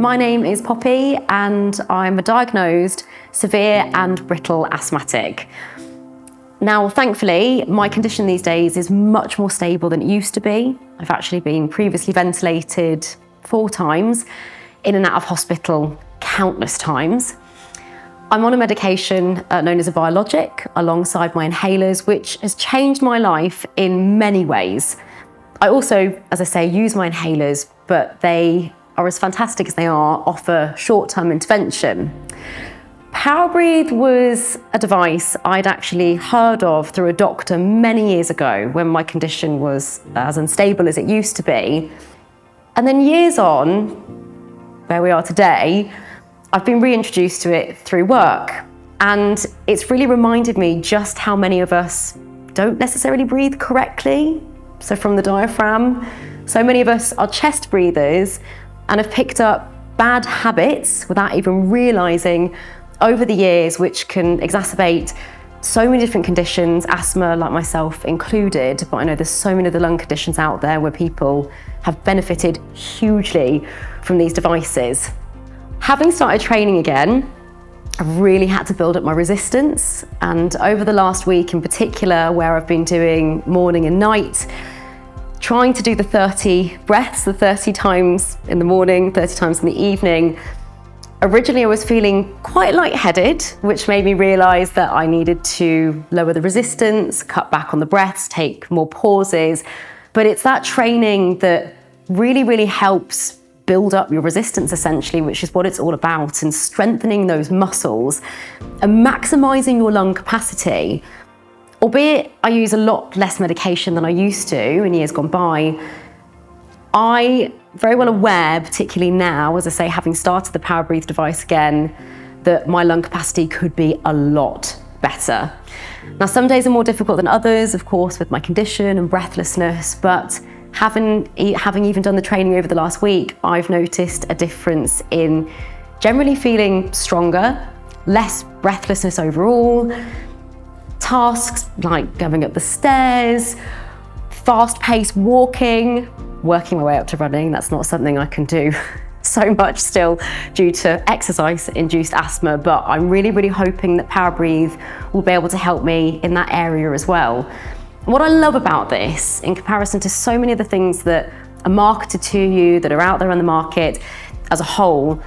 my name is Poppy and I'm a diagnosed severe and brittle asthmatic. Now, thankfully, my condition these days is much more stable than it used to be. I've actually been previously ventilated 4 times, in and out of hospital countless times. I'm on a medication known as a biologic alongside my inhalers, which has changed my life in many ways. I also, as I say, use my inhalers, but they are as fantastic as they offer short-term intervention. PowerBreathe was a device I'd actually heard of through a doctor many years ago when my condition was as unstable as it used to be. And then years on, where we are today, I've been reintroduced to it through work. And it's really reminded me just how many of us don't necessarily breathe correctly. So from the diaphragm, so many of us are chest breathers and have picked up bad habits without even realizing over the years, which can exacerbate so many different conditions, asthma like myself included, but I know there's so many other lung conditions out there where people have benefited hugely from these devices. Having started training again, I've really had to build up my resistance, and over the last week in particular, where I've been doing morning and night, trying to do the 30 breaths, the 30 times in the morning, 30 times in the evening. Originally I was feeling quite lightheaded, which made me realise that I needed to lower the resistance, cut back on the breaths, take more pauses. But it's that training that really helps build up your resistance essentially, which is what it's all about, and strengthening those muscles and maximising your lung capacity. Albeit I use a lot less medication than I used to in years gone by, I'm very well aware, particularly now, as I say, having started the PowerBreathe device again, that my lung capacity could be a lot better. Now, some days are more difficult than others, of course, with my condition and breathlessness, but having even done the training over the last week, I've noticed a difference in generally feeling stronger, less breathlessness overall, tasks like going up the stairs, fast-paced walking, working my way up to running. That's not something I can do so much still due to exercise-induced asthma, but I'm really hoping that PowerBreathe will be able to help me in that area as well. What I love about this, in comparison to so many of the things that are marketed to you, that are out there on the market as a whole,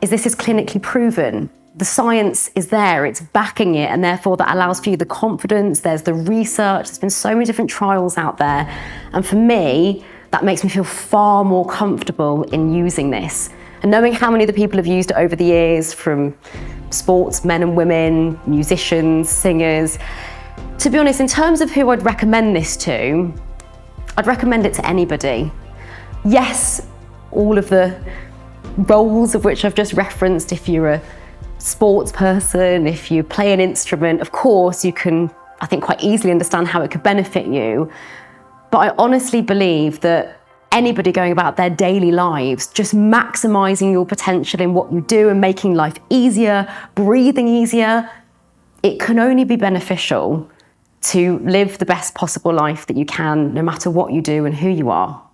is this is clinically proven. The science is there, it's backing it, and therefore that allows for you the confidence, there's the research, there's been so many different trials out there. And for me, that makes me feel far more comfortable in using this. And knowing how many of the people have used it over the years, from sports, men and women, musicians, singers. To be honest, in terms of who I'd recommend this to, I'd recommend it to anybody. Yes, all of the roles of which I've just referenced, if you're a sports person, if you play an instrument, of course you can, I think, quite easily understand how it could benefit you. But I honestly believe that anybody going about their daily lives, just maximising your potential in what you do and making life easier, breathing easier, it can only be beneficial to live the best possible life that you can, no matter what you do and who you are.